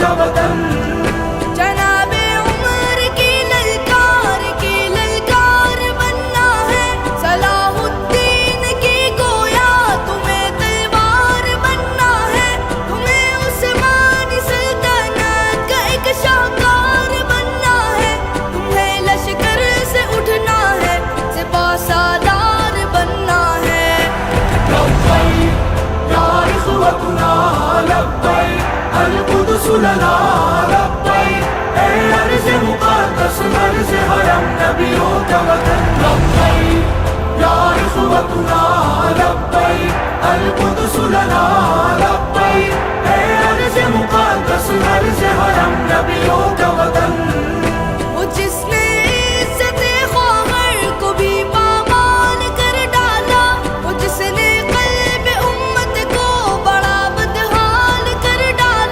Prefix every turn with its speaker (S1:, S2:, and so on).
S1: का वतन।
S2: जनाबे उमर की ललकार बनना है, सलाहुद्दीन की गोया तुम्हें तलवार बनना है। तुम्हें उस्मानी सल्तनत का एक शाहकार बनना है। तुम्हें लश्कर से उठना है, सिपा सालार बनना है।
S1: लब्बैक या इख़्वतुना लब्बैक, अल कुद्स लना लब्बैक, ऐ अर्ज़ मुक़द्दस अर्ज़ हरम नबियों का वतन। लब्बैक या इख़्वतुना लब्बैक, अल कुद्स लना लब्बैक, ऐ अर्ज़ मुक़द्दस अर्ज़ हरम नबियों का